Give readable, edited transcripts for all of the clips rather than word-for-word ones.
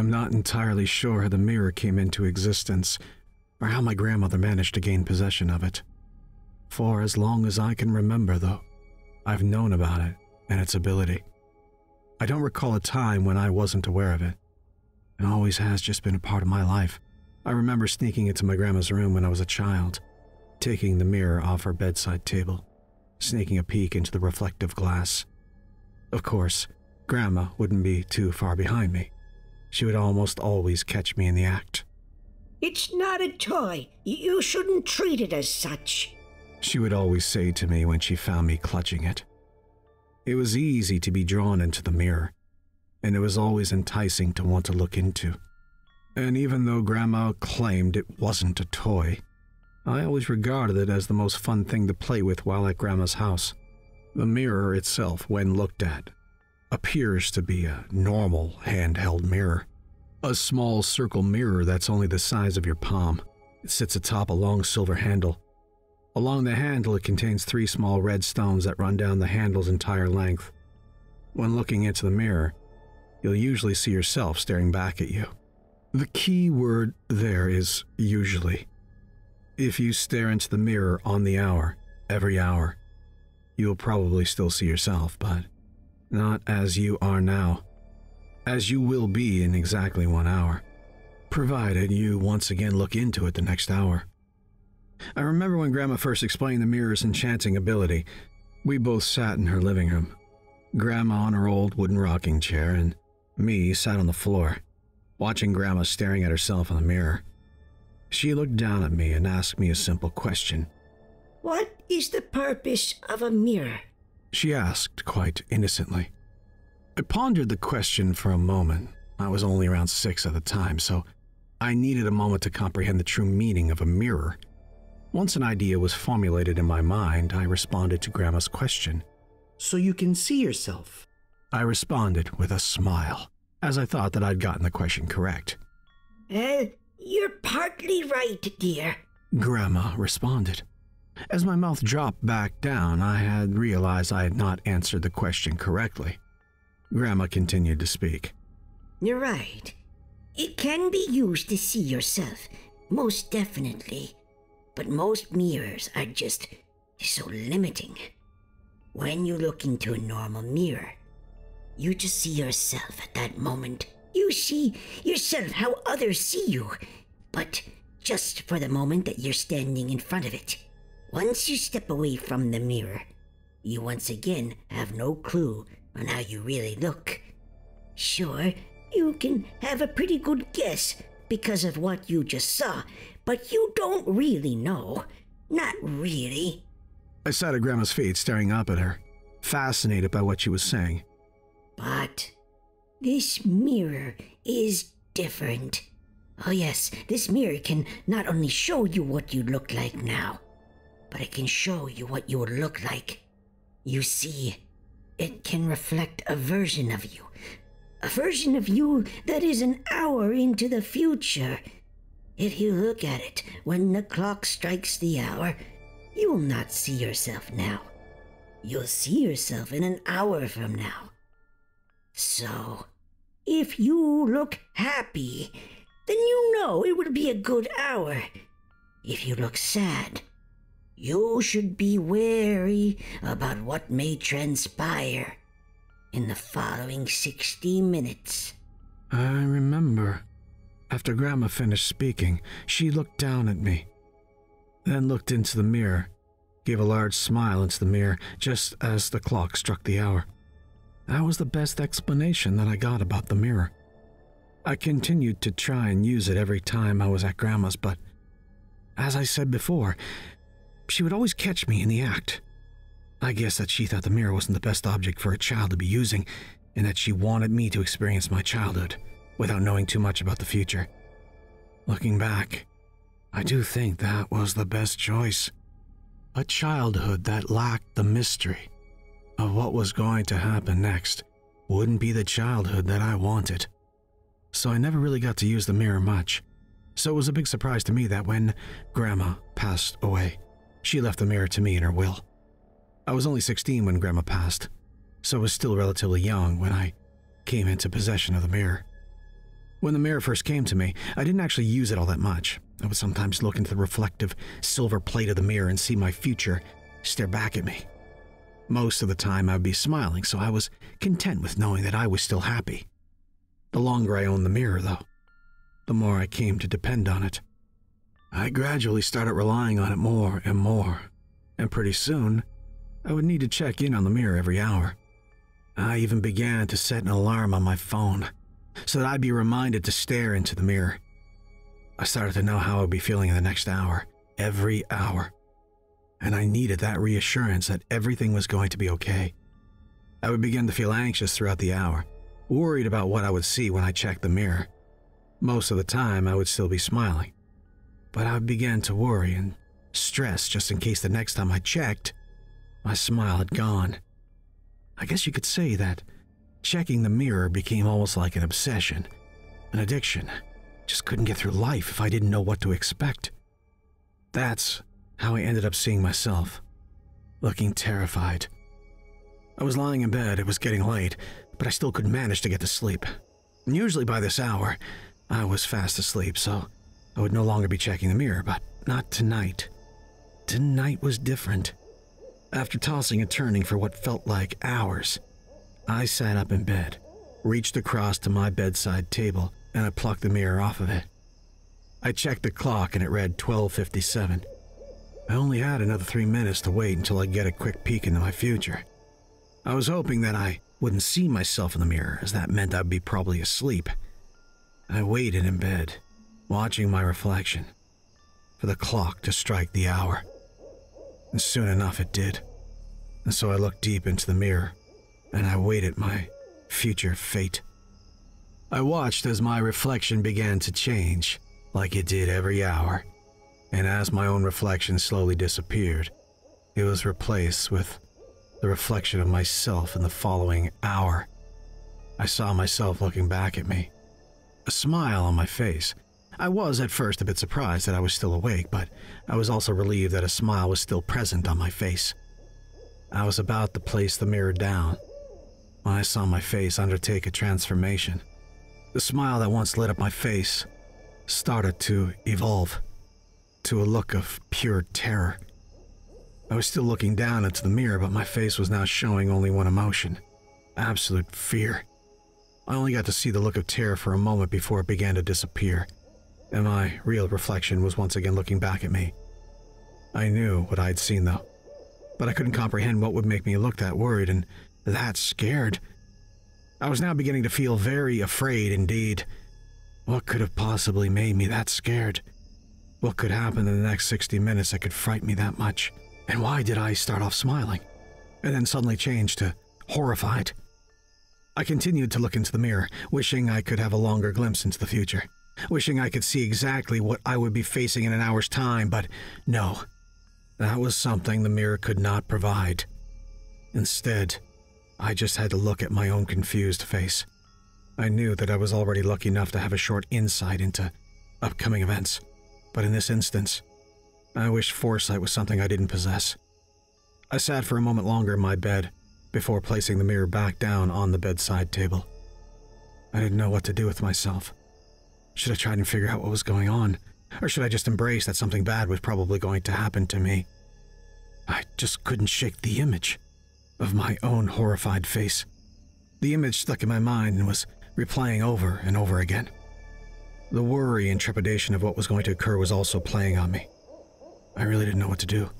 I'm not entirely sure how the mirror came into existence, or how my grandmother managed to gain possession of it. For as long as I can remember, though, I've known about it and its ability. I don't recall a time when I wasn't aware of it. It always has just been a part of my life. I remember sneaking into my grandma's room when I was a child, taking the mirror off her bedside table, sneaking a peek into the reflective glass. Of course, Grandma wouldn't be too far behind me. She would almost always catch me in the act. "It's not a toy. You shouldn't treat it as such," she would always say to me when she found me clutching it. It was easy to be drawn into the mirror, and it was always enticing to want to look into. And even though Grandma claimed it wasn't a toy, I always regarded it as the most fun thing to play with while at Grandma's house. The mirror itself, when looked at, appears to be a normal handheld mirror. A small circle mirror that's only the size of your palm. It sits atop a long silver handle. Along the handle, it contains 3 small red stones that run down the handle's entire length. When looking into the mirror, you'll usually see yourself staring back at you. The key word there is usually. If you stare into the mirror on the hour, every hour, you'll probably still see yourself, but not as you are now, as you will be in exactly 1 hour, provided you once again look into it the next hour. I remember when Grandma first explained the mirror's enchanting ability. We both sat in her living room, Grandma on her old wooden rocking chair, and me sat on the floor, watching Grandma staring at herself in the mirror. She looked down at me and asked me a simple question. "What is the purpose of a mirror?" she asked quite innocently. I pondered the question for a moment. I was only around 6 at the time, so I needed a moment to comprehend the true meaning of a mirror. Once an idea was formulated in my mind, I responded to Grandma's question. "So you can see yourself?" I responded with a smile, as I thought that I'd gotten the question correct. You're partly right, dear," Grandma responded. As my mouth dropped back down, I had realized I had not answered the question correctly. Grandma continued to speak. "You're right. It can be used to see yourself, most definitely. But most mirrors are just so limiting. When you look into a normal mirror, you just see yourself at that moment. You see yourself how others see you, but just for the moment that you're standing in front of it. Once you step away from the mirror, you once again have no clue on how you really look. Sure, you can have a pretty good guess because of what you just saw, but you don't really know. Not really." I sat at Grandma's feet, staring up at her, fascinated by what she was saying. "But this mirror is different. Oh yes, this mirror can not only show you what you look like now, but it can show you what you will look like. You see, it can reflect a version of you. A version of you that is an hour into the future. If you look at it when the clock strikes the hour, you will not see yourself now. You'll see yourself in an hour from now. So, if you look happy, then you know it will be a good hour. If you look sad, you should be wary about what may transpire in the following 60 minutes. I remember. After Grandma finished speaking, she looked down at me, then looked into the mirror, gave a large smile into the mirror just as the clock struck the hour. That was the best explanation that I got about the mirror. I continued to try and use it every time I was at Grandma's, but as I said before, she would always catch me in the act. I guess that she thought the mirror wasn't the best object for a child to be using, and that she wanted me to experience my childhood without knowing too much about the future. Looking back, I do think that was the best choice. A childhood that lacked the mystery of what was going to happen next wouldn't be the childhood that I wanted. So I never really got to use the mirror much. So it was a big surprise to me that when Grandma passed away, she left the mirror to me in her will. I was only 16 when Grandma passed, so I was still relatively young when I came into possession of the mirror. When the mirror first came to me, I didn't actually use it all that much. I would sometimes look into the reflective silver plate of the mirror and see my future stare back at me. Most of the time I would be smiling, so I was content with knowing that I was still happy. The longer I owned the mirror, though, the more I came to depend on it. I gradually started relying on it more and more, and pretty soon, I would need to check in on the mirror every hour. I even began to set an alarm on my phone, so that I'd be reminded to stare into the mirror. I started to know how I'd be feeling in the next hour, every hour, and I needed that reassurance that everything was going to be okay. I would begin to feel anxious throughout the hour, worried about what I would see when I checked the mirror. Most of the time, I would still be smiling, but I began to worry and stress just in case the next time I checked, my smile had gone. I guess you could say that checking the mirror became almost like an obsession, an addiction. Just couldn't get through life if I didn't know what to expect. That's how I ended up seeing myself, looking terrified. I was lying in bed, it was getting late, but I still could manage to get to sleep. And usually by this hour, I was fast asleep, so I would no longer be checking the mirror, but not tonight. Tonight was different. After tossing and turning for what felt like hours, I sat up in bed, reached across to my bedside table, and I plucked the mirror off of it. I checked the clock and it read 12:57. I only had another 3 minutes to wait until I'd get a quick peek into my future. I was hoping that I wouldn't see myself in the mirror, as that meant I'd be probably asleep. I waited in bed, watching my reflection, for the clock to strike the hour. And soon enough it did. And so I looked deep into the mirror, and I waited my future fate. I watched as my reflection began to change, like it did every hour, and as my own reflection slowly disappeared, it was replaced with the reflection of myself in the following hour. I saw myself looking back at me, a smile on my face. I was at first a bit surprised that I was still awake, but I was also relieved that a smile was still present on my face. I was about to place the mirror down when I saw my face undertake a transformation. The smile that once lit up my face started to evolve to a look of pure terror. I was still looking down into the mirror, but my face was now showing only one emotion: absolute fear. I only got to see the look of terror for a moment before it began to disappear, and my real reflection was once again looking back at me. I knew what I'd seen, though, but I couldn't comprehend what would make me look that worried and that scared. I was now beginning to feel very afraid indeed. What could have possibly made me that scared? What could happen in the next 60 minutes that could frighten me that much? And why did I start off smiling, and then suddenly change to horrified? I continued to look into the mirror, wishing I could have a longer glimpse into the future, wishing I could see exactly what I would be facing in an hour's time, but no, that was something the mirror could not provide. Instead, I just had to look at my own confused face. I knew that I was already lucky enough to have a short insight into upcoming events, but in this instance, I wished foresight was something I didn't possess. I sat for a moment longer in my bed before placing the mirror back down on the bedside table. I didn't know what to do with myself. Should I try and figure out what was going on, or should I just embrace that something bad was probably going to happen to me? I just couldn't shake the image of my own horrified face. The image stuck in my mind and was replaying over and over again. The worry and trepidation of what was going to occur was also playing on me. I really didn't know what to do.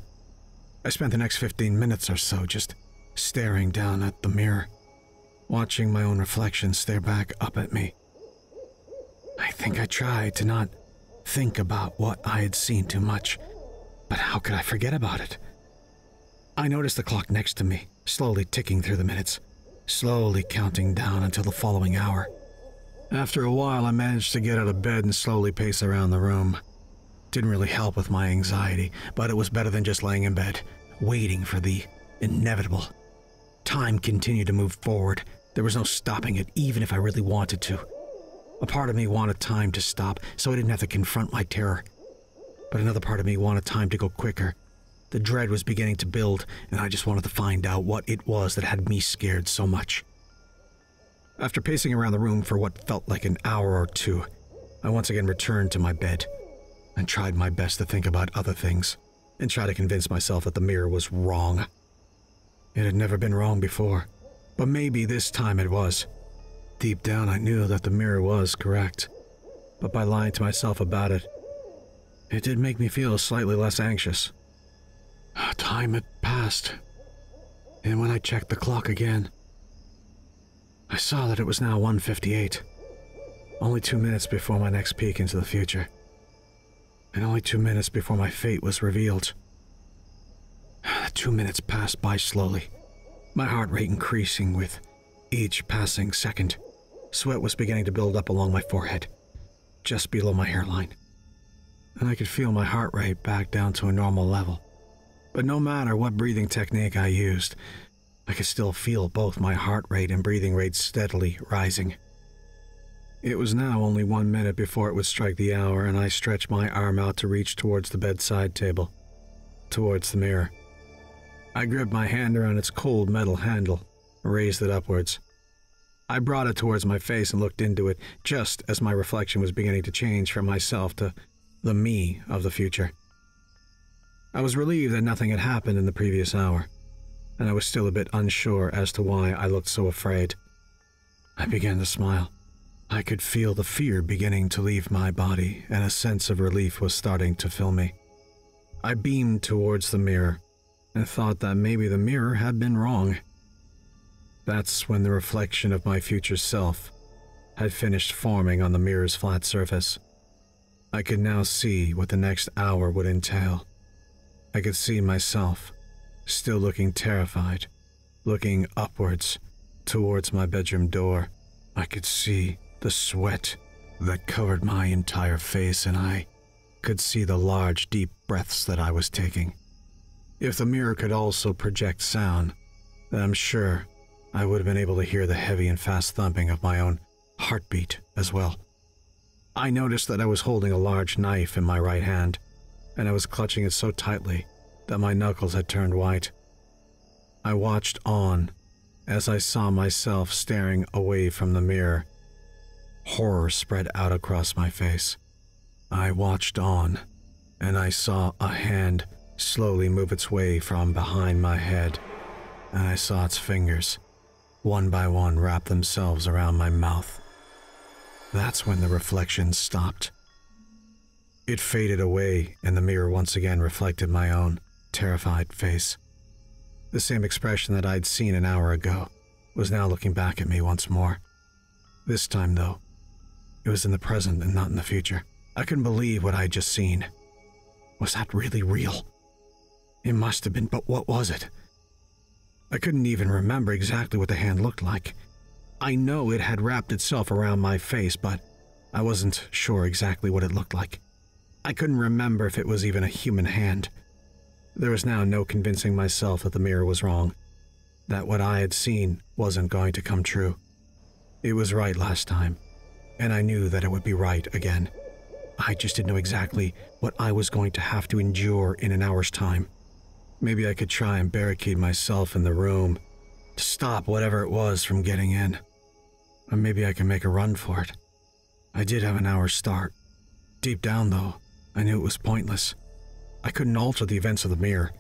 I spent the next 15 minutes or so just staring down at the mirror, watching my own reflection stare back up at me. I think I tried to not think about what I had seen too much, but how could I forget about it? I noticed the clock next to me, slowly ticking through the minutes, slowly counting down until the following hour. After a while, I managed to get out of bed and slowly pace around the room. Didn't really help with my anxiety, but it was better than just laying in bed, waiting for the inevitable. Time continued to move forward. There was no stopping it, even if I really wanted to. A part of me wanted time to stop, so I didn't have to confront my terror. But another part of me wanted time to go quicker. The dread was beginning to build, and I just wanted to find out what it was that had me scared so much. After pacing around the room for what felt like an hour or two, I once again returned to my bed and tried my best to think about other things and try to convince myself that the mirror was wrong. It had never been wrong before, but maybe this time it was. Deep down, I knew that the mirror was correct, but by lying to myself about it, it did make me feel slightly less anxious. Time had passed, and when I checked the clock again, I saw that it was now 1:58, only 2 minutes before my next peek into the future, and only 2 minutes before my fate was revealed. The 2 minutes passed by slowly, my heart rate increasing with each passing second. Sweat was beginning to build up along my forehead, just below my hairline, and I could feel my heart rate back down to a normal level. But no matter what breathing technique I used, I could still feel both my heart rate and breathing rate steadily rising. It was now only 1 minute before it would strike the hour, and I stretched my arm out to reach towards the bedside table, towards the mirror. I gripped my hand around its cold metal handle, raised it upwards. I brought it towards my face and looked into it just as my reflection was beginning to change from myself to the me of the future. I was relieved that nothing had happened in the previous hour, and I was still a bit unsure as to why I looked so afraid. I began to smile. I could feel the fear beginning to leave my body, and a sense of relief was starting to fill me. I beamed towards the mirror and thought that maybe the mirror had been wrong. That's when the reflection of my future self had finished forming on the mirror's flat surface. I could now see what the next hour would entail. I could see myself, still looking terrified, looking upwards, towards my bedroom door. I could see the sweat that covered my entire face, and I could see the large, deep breaths that I was taking. If the mirror could also project sound, then I'm sure I would have been able to hear the heavy and fast thumping of my own heartbeat as well. I noticed that I was holding a large knife in my right hand, and I was clutching it so tightly that my knuckles had turned white. I watched on as I saw myself staring away from the mirror. Horror spread out across my face. I watched on, and I saw a hand slowly move its way from behind my head, and I saw its fingers, one by one, wrap themselves around my mouth. That's when the reflection stopped. It faded away, and the mirror once again reflected my own terrified face. The same expression that I'd seen an hour ago was now looking back at me once more. This time, though, it was in the present and not in the future. I couldn't believe what I'd just seen. Was that really real? It must have been, but what was it? I couldn't even remember exactly what the hand looked like. I know it had wrapped itself around my face, but I wasn't sure exactly what it looked like. I couldn't remember if it was even a human hand. There was now no convincing myself that the mirror was wrong, that what I had seen wasn't going to come true. It was right last time, and I knew that it would be right again. I just didn't know exactly what I was going to have to endure in an hour's time. Maybe I could try and barricade myself in the room to stop whatever it was from getting in. Or maybe I could make a run for it. I did have an hour's start. Deep down, though, I knew it was pointless. I couldn't alter the events of the mirror.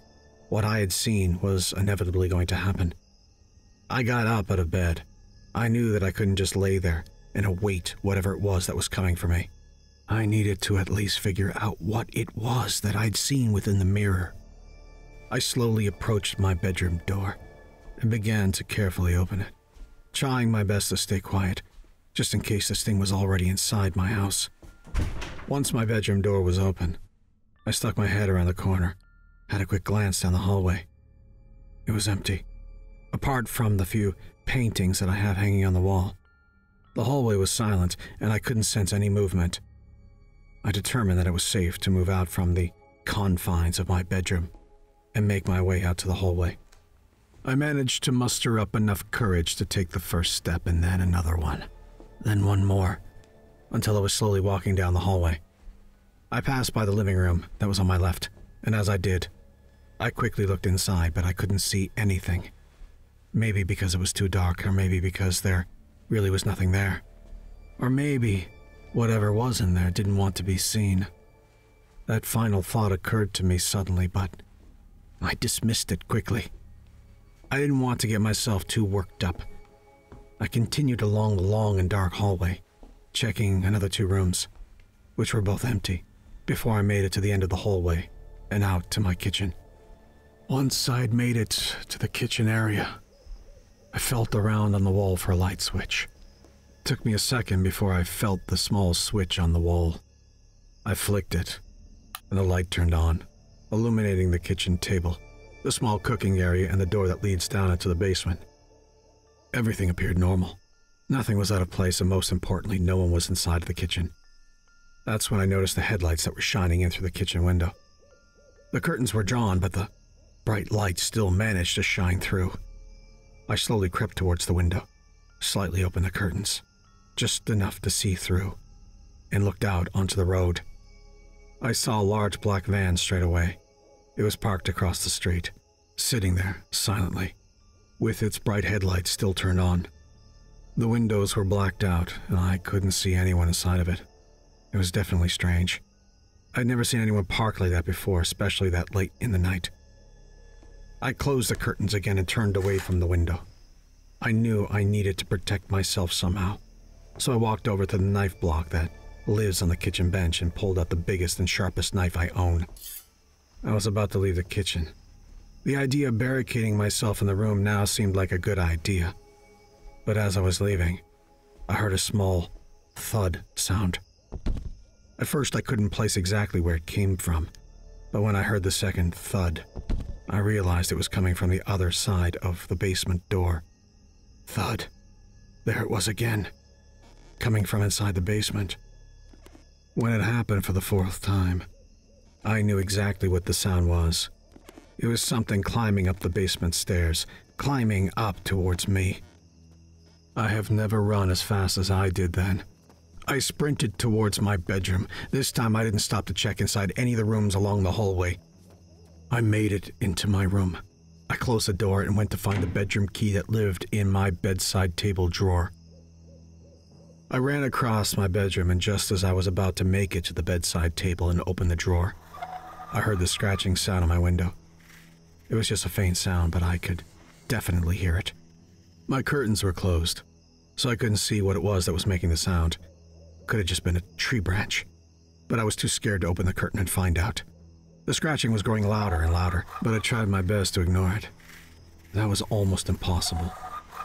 What I had seen was inevitably going to happen. I got up out of bed. I knew that I couldn't just lay there and await whatever it was that was coming for me. I needed to at least figure out what it was that I'd seen within the mirror. I slowly approached my bedroom door and began to carefully open it, trying my best to stay quiet, just in case this thing was already inside my house. Once my bedroom door was open, I stuck my head around the corner, had a quick glance down the hallway. It was empty, apart from the few paintings that I have hanging on the wall. The hallway was silent, and I couldn't sense any movement. I determined that it was safe to move out from the confines of my bedroom and make my way out to the hallway. I managed to muster up enough courage to take the first step, and then another one, then one more, until I was slowly walking down the hallway. I passed by the living room that was on my left, and as I did, I quickly looked inside, but I couldn't see anything. Maybe because it was too dark, or maybe because there really was nothing there. Or maybe whatever was in there didn't want to be seen. That final thought occurred to me suddenly, but I dismissed it quickly. I didn't want to get myself too worked up. I continued along the long and dark hallway, checking another 2 rooms, which were both empty, before I made it to the end of the hallway and out to my kitchen. Once I'd made it to the kitchen area, I felt around on the wall for a light switch. It took me a second before I felt the small switch on the wall. I flicked it, and the light turned on, illuminating the kitchen table, the small cooking area, and the door that leads down into the basement. Everything appeared normal. Nothing was out of place, and most importantly, no one was inside of the kitchen. That's when I noticed the headlights that were shining in through the kitchen window. The curtains were drawn, but the bright light still managed to shine through. I slowly crept towards the window, slightly opened the curtains, just enough to see through, and looked out onto the road. I saw a large black van straight away. It was parked across the street, sitting there silently, with its bright headlights still turned on. The windows were blacked out, and I couldn't see anyone inside of it. It was definitely strange. I'd never seen anyone park like that before, especially that late in the night. I closed the curtains again and turned away from the window. I knew I needed to protect myself somehow, so I walked over to the knife block that lives on the kitchen bench and pulled out the biggest and sharpest knife I own. I was about to leave the kitchen. The idea of barricading myself in the room now seemed like a good idea, but as I was leaving, I heard a small thud sound. At first I couldn't place exactly where it came from, but when I heard the second thud, I realized it was coming from the other side of the basement door. Thud. There it was again, coming from inside the basement. When it happened for the 4th time, I knew exactly what the sound was. It was something climbing up the basement stairs, climbing up towards me. I have never run as fast as I did then. I sprinted towards my bedroom. This time I didn't stop to check inside any of the rooms along the hallway. I made it into my room. I closed the door and went to find the bedroom key that lived in my bedside table drawer. I ran across my bedroom, and just as I was about to make it to the bedside table and open the drawer, I heard the scratching sound on my window. It was just a faint sound, but I could definitely hear it. My curtains were closed, so I couldn't see what it was that was making the sound. Could have just been a tree branch, but I was too scared to open the curtain and find out. The scratching was growing louder and louder, but I tried my best to ignore it. That was almost impossible.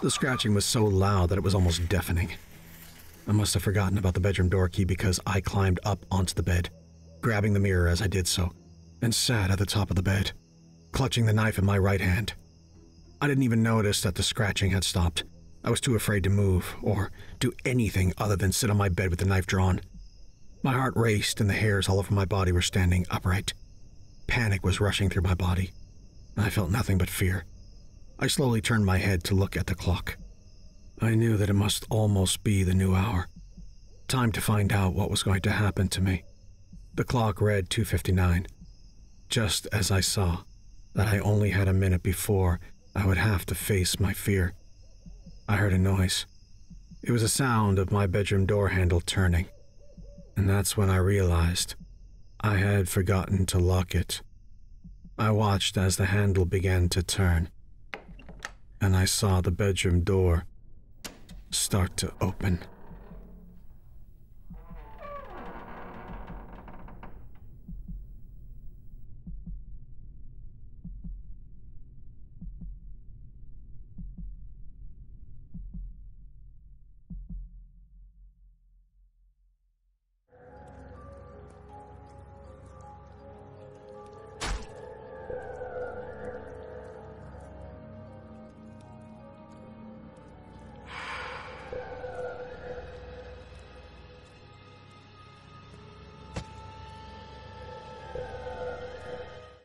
The scratching was so loud that it was almost deafening. I must have forgotten about the bedroom door key because I climbed up onto the bed, grabbing the mirror as I did so, and sat at the top of the bed, clutching the knife in my right hand. I didn't even notice that the scratching had stopped. I was too afraid to move or do anything other than sit on my bed with the knife drawn. My heart raced and the hairs all over my body were standing upright. Panic was rushing through my body. I felt nothing but fear. I slowly turned my head to look at the clock. I knew that it must almost be the new hour. Time to find out what was going to happen to me. The clock read 2:59, just as I saw that I only had a minute before I would have to face my fear. I heard a noise. It was the sound of my bedroom door handle turning, and that's when I realized I had forgotten to lock it. I watched as the handle began to turn, and I saw the bedroom door start to open.